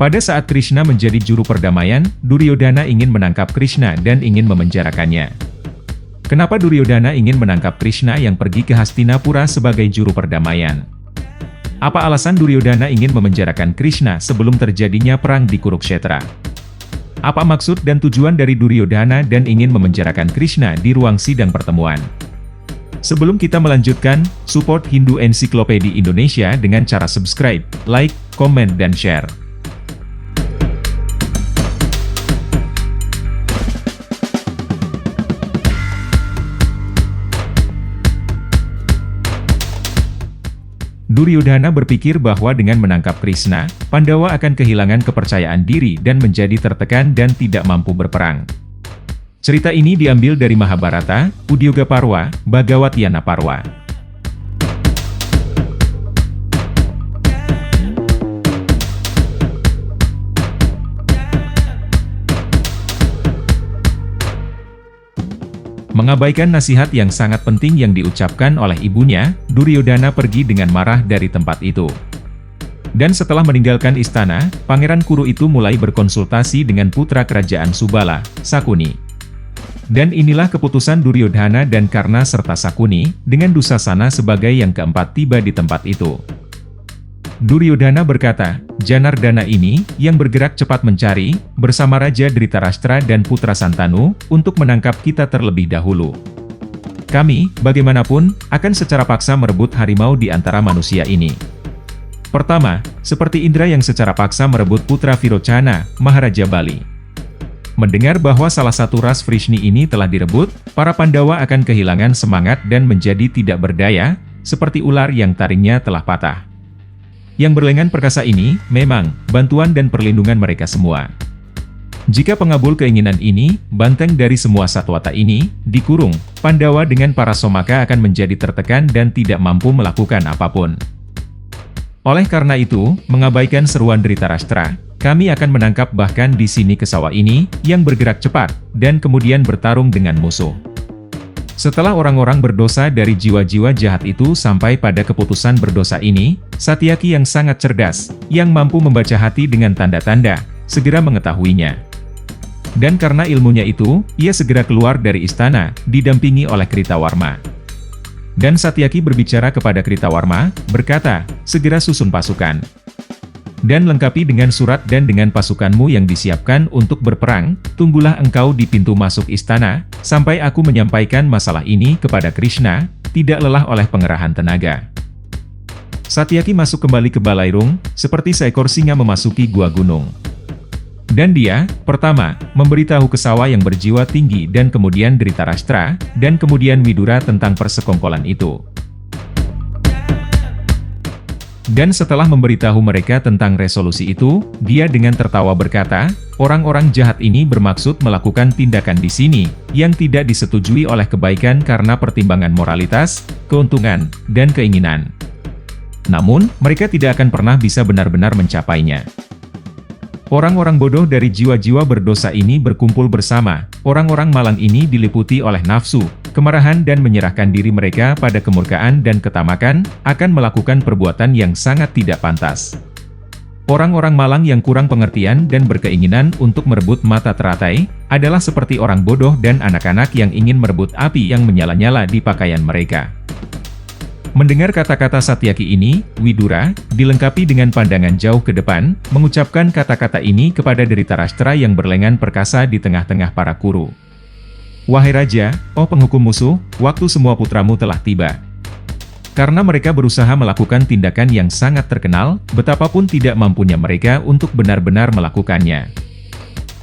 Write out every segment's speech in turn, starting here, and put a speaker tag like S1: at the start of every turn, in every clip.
S1: Pada saat Krishna menjadi juru perdamaian, Duryodhana ingin menangkap Krishna dan ingin memenjarakannya. Kenapa Duryodhana ingin menangkap Krishna yang pergi ke Hastinapura sebagai juru perdamaian? Apa alasan Duryodhana ingin memenjarakan Krishna sebelum terjadinya perang di Kurukshetra? Apa maksud dan tujuan dari Duryodhana dan ingin memenjarakan Krishna di ruang sidang pertemuan? Sebelum kita melanjutkan, support Hindu Encyclopedia Indonesia dengan cara subscribe, like, komen, dan share. Duryodhana berpikir bahwa dengan menangkap Krishna, Pandawa akan kehilangan kepercayaan diri dan menjadi tertekan dan tidak mampu berperang. Cerita ini diambil dari Mahabharata, Udyoga Parwa, Bhagavatyana Parwa. Mengabaikan nasihat yang sangat penting yang diucapkan oleh ibunya, Duryodhana pergi dengan marah dari tempat itu. Dan setelah meninggalkan istana, Pangeran Kuru itu mulai berkonsultasi dengan putra kerajaan Subala, Sakuni. Dan inilah keputusan Duryodhana dan Karna serta Sakuni, dengan Dusasana sebagai yang keempat tiba di tempat itu. Duryodhana berkata, Janardana ini, yang bergerak cepat mencari, bersama Raja Dhritarashtra dan Putra Santanu, untuk menangkap kita terlebih dahulu. Kami, bagaimanapun, akan secara paksa merebut harimau di antara manusia ini. Pertama, seperti Indra yang secara paksa merebut Putra Virocana, Maharaja Bali. Mendengar bahwa salah satu ras Vrishni ini telah direbut, para Pandawa akan kehilangan semangat dan menjadi tidak berdaya, seperti ular yang taringnya telah patah. Yang berlengan perkasa ini, memang, bantuan dan perlindungan mereka semua. Jika pengabul keinginan ini, banteng dari semua satwata ini, dikurung, Pandawa dengan para Somaka akan menjadi tertekan dan tidak mampu melakukan apapun. Oleh karena itu, mengabaikan seruan Dhritarashtra, kami akan menangkap bahkan di sini Kesawa ini, yang bergerak cepat, dan kemudian bertarung dengan musuh. Setelah orang-orang berdosa dari jiwa-jiwa jahat itu sampai pada keputusan berdosa ini, Satyaki yang sangat cerdas, yang mampu membaca hati dengan tanda-tanda, segera mengetahuinya. Dan karena ilmunya itu, ia segera keluar dari istana, didampingi oleh Kritawarma. Dan Satyaki berbicara kepada Kritawarma, berkata, segera susun pasukan. Dan lengkapi dengan surat dan dengan pasukanmu yang disiapkan untuk berperang, tunggulah engkau di pintu masuk istana, sampai aku menyampaikan masalah ini kepada Krishna, tidak lelah oleh pengerahan tenaga. Satyaki masuk kembali ke Balairung, seperti seekor singa memasuki gua gunung. Dan dia, pertama, memberitahu Kesawa yang berjiwa tinggi dan kemudian Dhritarashtra, dan kemudian Widura tentang persekongkolan itu. Dan setelah memberitahu mereka tentang resolusi itu, dia dengan tertawa berkata, orang-orang jahat ini bermaksud melakukan tindakan di sini, yang tidak disetujui oleh kebaikan karena pertimbangan moralitas, keuntungan, dan keinginan. Namun, mereka tidak akan pernah bisa benar-benar mencapainya. Orang-orang bodoh dari jiwa-jiwa berdosa ini berkumpul bersama, orang-orang malang ini diliputi oleh nafsu, kemarahan dan menyerahkan diri mereka pada kemurkaan dan ketamakan, akan melakukan perbuatan yang sangat tidak pantas. Orang-orang malang yang kurang pengertian dan berkeinginan untuk merebut mata teratai, adalah seperti orang bodoh dan anak-anak yang ingin merebut api yang menyala-nyala di pakaian mereka. Mendengar kata-kata Satyaki ini, Widura, dilengkapi dengan pandangan jauh ke depan, mengucapkan kata-kata ini kepada Dhritarashtra yang berlengan perkasa di tengah-tengah para Kuru. Wahai Raja, oh penghukum musuh, waktu semua putramu telah tiba. Karena mereka berusaha melakukan tindakan yang sangat terkenal, betapapun tidak mampunya mereka untuk benar-benar melakukannya.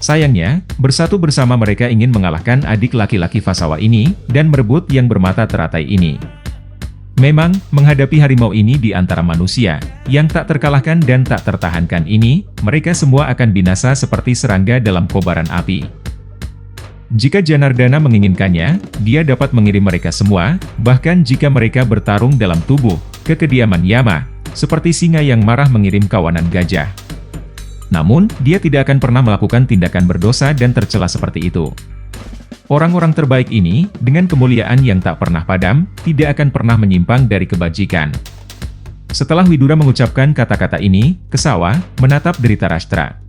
S1: Sayangnya, bersatu bersama mereka ingin mengalahkan adik laki-laki Vasawa ini, dan merebut yang bermata teratai ini. Memang, menghadapi harimau ini di antara manusia, yang tak terkalahkan dan tak tertahankan ini, mereka semua akan binasa seperti serangga dalam kobaran api. Jika Janardana menginginkannya, dia dapat mengirim mereka semua, bahkan jika mereka bertarung dalam tubuh, ke kediaman Yama, seperti singa yang marah mengirim kawanan gajah. Namun, dia tidak akan pernah melakukan tindakan berdosa dan tercela seperti itu. Orang-orang terbaik ini, dengan kemuliaan yang tak pernah padam, tidak akan pernah menyimpang dari kebajikan. Setelah Widura mengucapkan kata-kata ini, Kesawa menatap Dhritarashtra.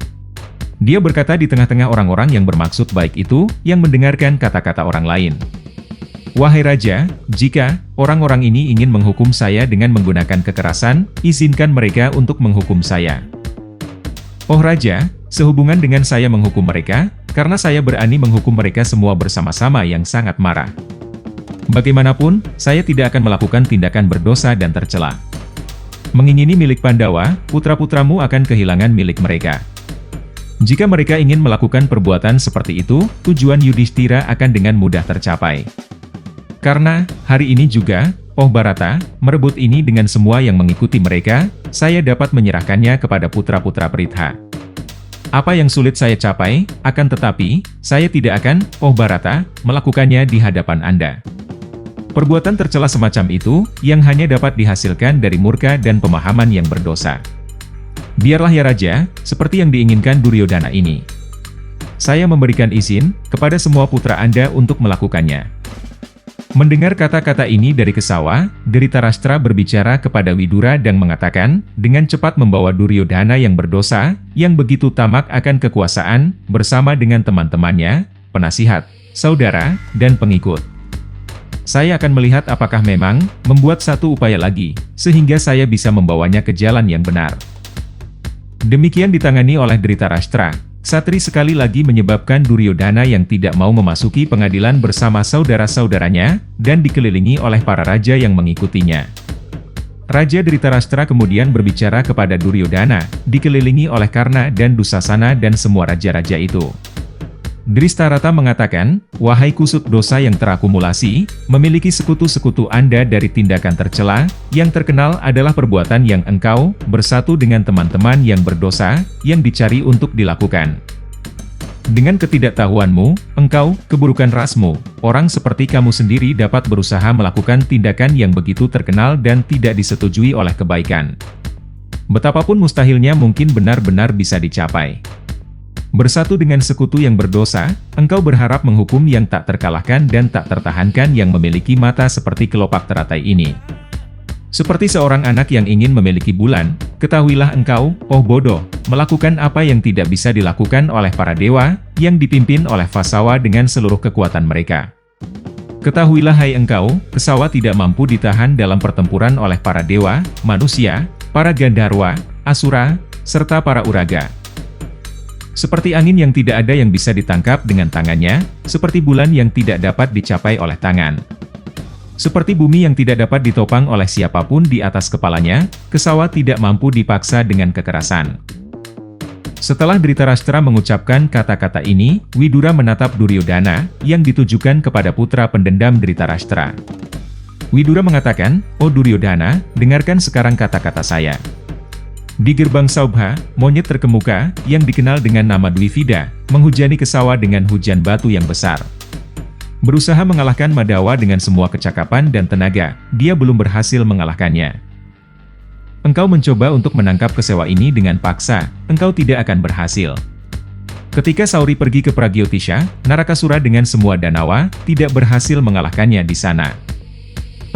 S1: Dia berkata di tengah-tengah orang-orang yang bermaksud baik itu, yang mendengarkan kata-kata orang lain. Wahai Raja, jika orang-orang ini ingin menghukum saya dengan menggunakan kekerasan, izinkan mereka untuk menghukum saya. Oh Raja, sehubungan dengan saya menghukum mereka, karena saya berani menghukum mereka semua bersama-sama yang sangat marah. Bagaimanapun, saya tidak akan melakukan tindakan berdosa dan tercela. Mengingini milik Pandawa, putra-putramu akan kehilangan milik mereka. Jika mereka ingin melakukan perbuatan seperti itu, tujuan Yudhishthira akan dengan mudah tercapai. Karena, hari ini juga, Oh Bharata, merebut ini dengan semua yang mengikuti mereka, saya dapat menyerahkannya kepada putra-putra Pritha. Apa yang sulit saya capai, akan tetapi, saya tidak akan, Oh Bharata, melakukannya di hadapan Anda. Perbuatan tercela semacam itu, yang hanya dapat dihasilkan dari murka dan pemahaman yang berdosa. Biarlah ya Raja, seperti yang diinginkan Duryodhana ini. Saya memberikan izin, kepada semua putra Anda untuk melakukannya. Mendengar kata-kata ini dari Kesawa, Dhritarashtra berbicara kepada Widura dan mengatakan, dengan cepat membawa Duryodhana yang berdosa, yang begitu tamak akan kekuasaan, bersama dengan teman-temannya, penasihat, saudara, dan pengikut. Saya akan melihat apakah memang, membuat satu upaya lagi, sehingga saya bisa membawanya ke jalan yang benar. Demikian ditangani oleh Dhritarashtra. Ksatri sekali lagi menyebabkan Duryodhana yang tidak mau memasuki pengadilan bersama saudara-saudaranya, dan dikelilingi oleh para raja yang mengikutinya. Raja Dhritarashtra kemudian berbicara kepada Duryodhana, dikelilingi oleh Karna dan Dusasana dan semua raja-raja itu. Dristarata mengatakan, wahai kusut dosa yang terakumulasi, memiliki sekutu-sekutu Anda dari tindakan tercela, yang terkenal adalah perbuatan yang engkau, bersatu dengan teman-teman yang berdosa, yang dicari untuk dilakukan. Dengan ketidaktahuanmu, engkau, keburukan rasmu, orang seperti kamu sendiri dapat berusaha melakukan tindakan yang begitu terkenal dan tidak disetujui oleh kebaikan. Betapapun mustahilnya mungkin benar-benar bisa dicapai. Bersatu dengan sekutu yang berdosa, engkau berharap menghukum yang tak terkalahkan dan tak tertahankan yang memiliki mata seperti kelopak teratai ini. Seperti seorang anak yang ingin memiliki bulan, ketahuilah engkau, oh bodoh, melakukan apa yang tidak bisa dilakukan oleh para dewa, yang dipimpin oleh Vasawa dengan seluruh kekuatan mereka. Ketahuilah hai engkau, Kesawa tidak mampu ditahan dalam pertempuran oleh para dewa, manusia, para Gandharwa, Asura, serta para Uraga. Seperti angin yang tidak ada yang bisa ditangkap dengan tangannya, seperti bulan yang tidak dapat dicapai oleh tangan. Seperti bumi yang tidak dapat ditopang oleh siapapun di atas kepalanya, Kesawa tidak mampu dipaksa dengan kekerasan. Setelah Dhritarashtra mengucapkan kata-kata ini, Widura menatap Duryodhana, yang ditujukan kepada putra pendendam Dhritarashtra. Widura mengatakan, oh Duryodhana, dengarkan sekarang kata-kata saya. Di gerbang Saubha, monyet terkemuka, yang dikenal dengan nama Dwivida, menghujani Kesawa dengan hujan batu yang besar. Berusaha mengalahkan Madawa dengan semua kecakapan dan tenaga, dia belum berhasil mengalahkannya. Engkau mencoba untuk menangkap Kesawa ini dengan paksa, engkau tidak akan berhasil. Ketika Sauri pergi ke Pragyotisha, Narakasura dengan semua Danawa, tidak berhasil mengalahkannya di sana.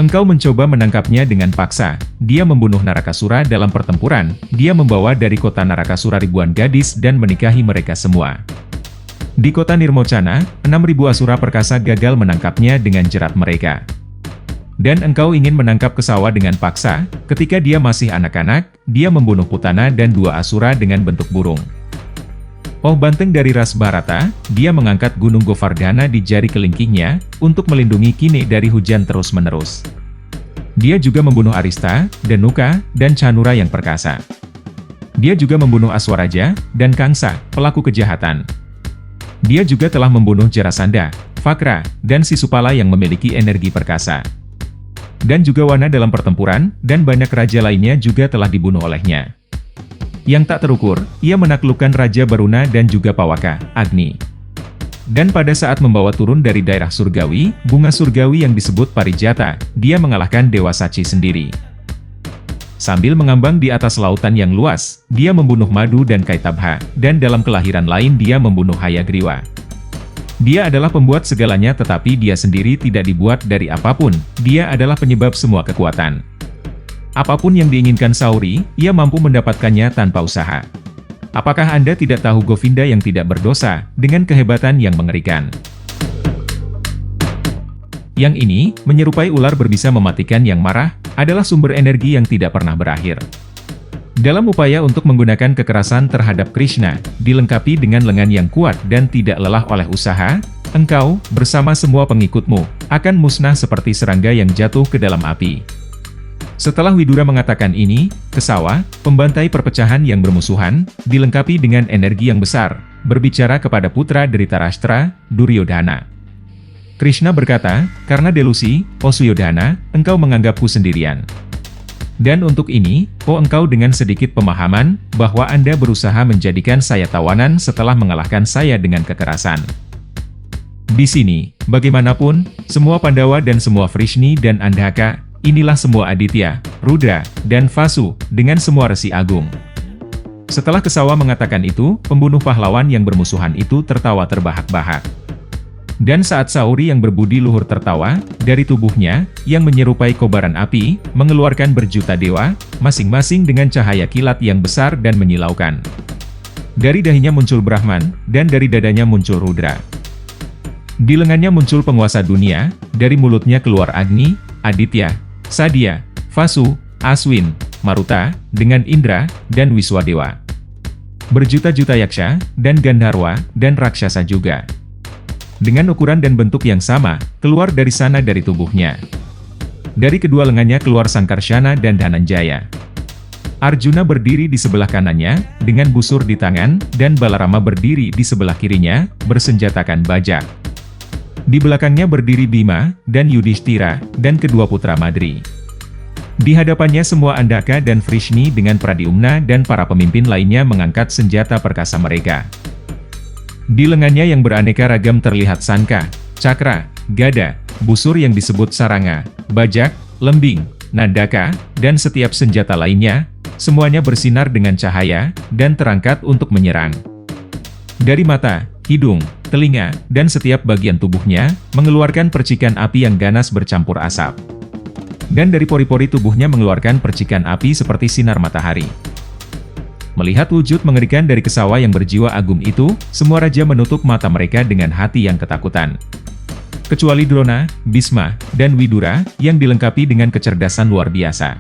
S1: Engkau mencoba menangkapnya dengan paksa, dia membunuh Narakasura dalam pertempuran, dia membawa dari kota Narakasura ribuan gadis dan menikahi mereka semua. Di kota Nirmocana, 6.000 Asura perkasa gagal menangkapnya dengan jerat mereka. Dan engkau ingin menangkap Kesawa dengan paksa, ketika dia masih anak-anak, dia membunuh Putana dan 2 Asura dengan bentuk burung. Oh banteng dari ras Bharata, dia mengangkat gunung Govardhana di jari kelingkingnya, untuk melindungi Kine dari hujan terus-menerus. Dia juga membunuh Arista, Danuka, dan Canura yang perkasa. Dia juga membunuh Aswaraja, dan Kangsa, pelaku kejahatan. Dia juga telah membunuh Jarasandha, Vakra, dan Sisupala yang memiliki energi perkasa. Dan juga Wana dalam pertempuran, dan banyak raja lainnya juga telah dibunuh olehnya. Yang tak terukur, ia menaklukkan Raja Baruna dan juga Pawaka, Agni. Dan pada saat membawa turun dari daerah surgawi, bunga surgawi yang disebut Parijata, dia mengalahkan Dewa Saci sendiri. Sambil mengambang di atas lautan yang luas, dia membunuh Madu dan Kaitabha, dan dalam kelahiran lain dia membunuh Hayagriwa. Dia adalah pembuat segalanya tetapi dia sendiri tidak dibuat dari apapun, dia adalah penyebab semua kekuatan. Apapun yang diinginkan Sauri, ia mampu mendapatkannya tanpa usaha. Apakah Anda tidak tahu Govinda yang tidak berdosa, dengan kehebatan yang mengerikan? Yang ini, menyerupai ular berbisa mematikan yang marah, adalah sumber energi yang tidak pernah berakhir. Dalam upaya untuk menggunakan kekerasan terhadap Krishna, dilengkapi dengan lengan yang kuat dan tidak lelah oleh usaha, engkau, bersama semua pengikutmu, akan musnah seperti serangga yang jatuh ke dalam api. Setelah Widura mengatakan ini, Kesawa, pembantai perpecahan yang bermusuhan, dilengkapi dengan energi yang besar, berbicara kepada putra Dhritarashtra, Duryodhana. Krishna berkata, karena delusi, oh Suyodhana, engkau menganggapku sendirian. Dan untuk ini, oh engkau dengan sedikit pemahaman, bahwa Anda berusaha menjadikan saya tawanan setelah mengalahkan saya dengan kekerasan. Di sini, bagaimanapun, semua Pandawa dan semua Vrishni dan Andhaka, inilah semua Aditya, Rudra, dan Vasu, dengan semua resi agung. Setelah Kesawa mengatakan itu, pembunuh pahlawan yang bermusuhan itu tertawa terbahak-bahak. Dan saat Sauri yang berbudi luhur tertawa, dari tubuhnya, yang menyerupai kobaran api, mengeluarkan berjuta dewa, masing-masing dengan cahaya kilat yang besar dan menyilaukan. Dari dahinya muncul Brahman, dan dari dadanya muncul Rudra. Di lengannya muncul penguasa dunia, dari mulutnya keluar Agni, Aditya, Sadya, Vasu, Aswin, Maruta, dengan Indra, dan Wiswadewa. Berjuta-juta yaksha, dan Gandharwa, dan Rakshasa juga. Dengan ukuran dan bentuk yang sama, keluar dari sana dari tubuhnya. Dari kedua lengannya keluar Sangkarshana dan Dhananjaya. Arjuna berdiri di sebelah kanannya, dengan busur di tangan, dan Balarama berdiri di sebelah kirinya, bersenjatakan bajak. Di belakangnya berdiri Bima, dan Yudhishthira, dan kedua putra Madri. Di hadapannya semua Andhaka dan Vrishni dengan Pradyumna dan para pemimpin lainnya mengangkat senjata perkasa mereka. Di lengannya yang beraneka ragam terlihat sangka, cakra, gada, busur yang disebut saranga, bajak, lembing, nandaka, dan setiap senjata lainnya, semuanya bersinar dengan cahaya, dan terangkat untuk menyerang. Dari mata, hidung, telinga, dan setiap bagian tubuhnya, mengeluarkan percikan api yang ganas bercampur asap. Dan dari pori-pori tubuhnya mengeluarkan percikan api seperti sinar matahari. Melihat wujud mengerikan dari Kesawa yang berjiwa agung itu, semua raja menutup mata mereka dengan hati yang ketakutan. Kecuali Drona, Bhisma, dan Widura, yang dilengkapi dengan kecerdasan luar biasa.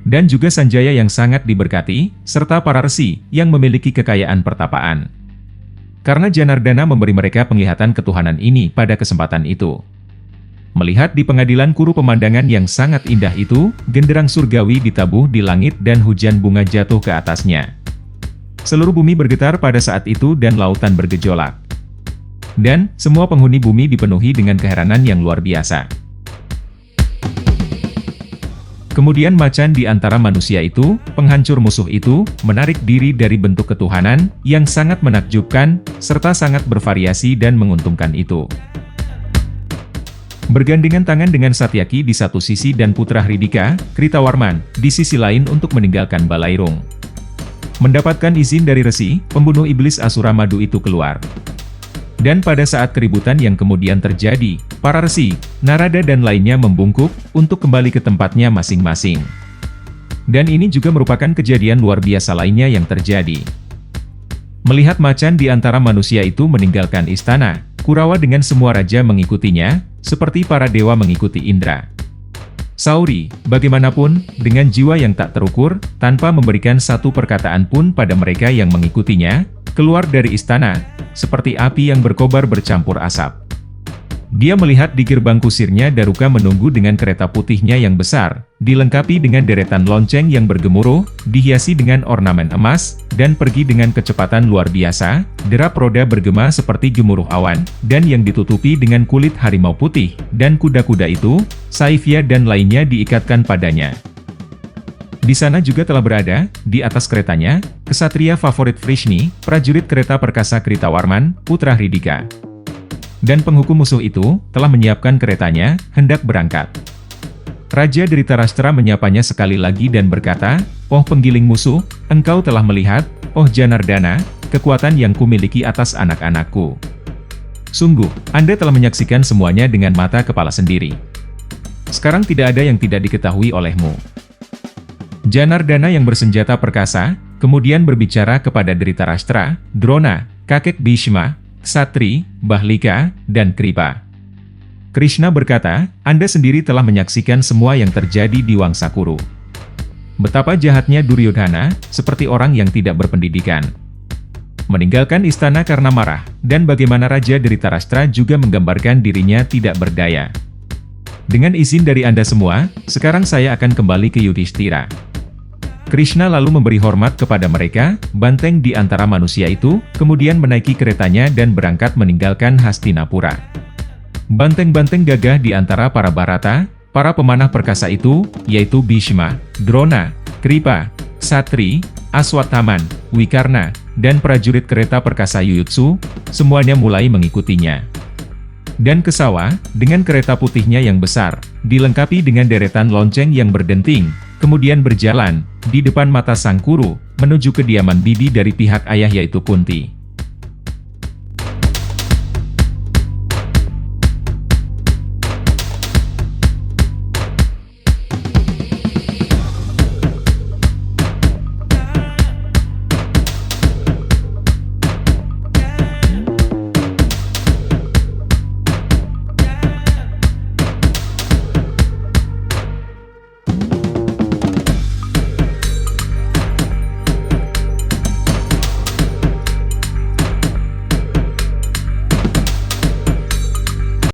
S1: Dan juga Sanjaya yang sangat diberkati, serta para resi, yang memiliki kekayaan pertapaan. Karena Janardana memberi mereka penglihatan ketuhanan ini pada kesempatan itu. Melihat di pengadilan Kuru pemandangan yang sangat indah itu, genderang surgawi ditabuh di langit dan hujan bunga jatuh ke atasnya. Seluruh bumi bergetar pada saat itu dan lautan bergejolak. Dan, semua penghuni bumi dipenuhi dengan keheranan yang luar biasa. Kemudian macan di antara manusia itu, penghancur musuh itu, menarik diri dari bentuk ketuhanan, yang sangat menakjubkan, serta sangat bervariasi dan menguntungkan itu. Bergandengan tangan dengan Satyaki di satu sisi dan putra Hridika, Kritawarman, di sisi lain untuk meninggalkan Balairung. Mendapatkan izin dari resi, pembunuh iblis Asura Madu itu keluar. Dan pada saat keributan yang kemudian terjadi, para resi, Narada dan lainnya membungkuk, untuk kembali ke tempatnya masing-masing. Dan ini juga merupakan kejadian luar biasa lainnya yang terjadi. Melihat macan di antara manusia itu meninggalkan istana, Kurawa dengan semua raja mengikutinya, seperti para dewa mengikuti Indra. Sauri, bagaimanapun, dengan jiwa yang tak terukur, tanpa memberikan satu perkataan pun pada mereka yang mengikutinya, keluar dari istana, seperti api yang berkobar bercampur asap. Dia melihat di gerbang kusirnya Daruka menunggu dengan kereta putihnya yang besar, dilengkapi dengan deretan lonceng yang bergemuruh, dihiasi dengan ornamen emas, dan pergi dengan kecepatan luar biasa, derap roda bergema seperti gemuruh awan, dan yang ditutupi dengan kulit harimau putih, dan kuda-kuda itu, Saifya dan lainnya diikatkan padanya. Di sana juga telah berada, di atas keretanya, kesatria favorit Vrishni, prajurit kereta perkasa Kritawarman, putra Hridika. Dan penghukum musuh itu, telah menyiapkan keretanya, hendak berangkat. Raja Dhritarashtra menyapanya sekali lagi dan berkata, "Oh penggiling musuh, engkau telah melihat, oh Janardana, kekuatan yang kumiliki atas anak-anakku. Sungguh, Anda telah menyaksikan semuanya dengan mata kepala sendiri. Sekarang tidak ada yang tidak diketahui olehmu. Janardana yang bersenjata perkasa, kemudian berbicara kepada Dhritarashtra, Drona, kakek Bhishma, Ksatri, Bahlika, dan Kripa. Krishna berkata, Anda sendiri telah menyaksikan semua yang terjadi di Wangsa Kuru. Betapa jahatnya Duryodhana, seperti orang yang tidak berpendidikan. Meninggalkan istana karena marah, dan bagaimana Raja Dhritarashtra juga menggambarkan dirinya tidak berdaya. Dengan izin dari Anda semua, sekarang saya akan kembali ke Yudhishthira. Krishna lalu memberi hormat kepada mereka, banteng di antara manusia itu, kemudian menaiki keretanya dan berangkat meninggalkan Hastinapura. Banteng-banteng gagah di antara para Bharata, para pemanah perkasa itu, yaitu Bhishma, Drona, Kripa, Ksatri, Aswathaman, Wikarna, dan prajurit kereta perkasa Yuyutsu, semuanya mulai mengikutinya. Dan Kesawa, dengan kereta putihnya yang besar, dilengkapi dengan deretan lonceng yang berdenting, kemudian berjalan, di depan mata Sang Kuru, menuju kediaman bibi dari pihak ayah yaitu Kunti.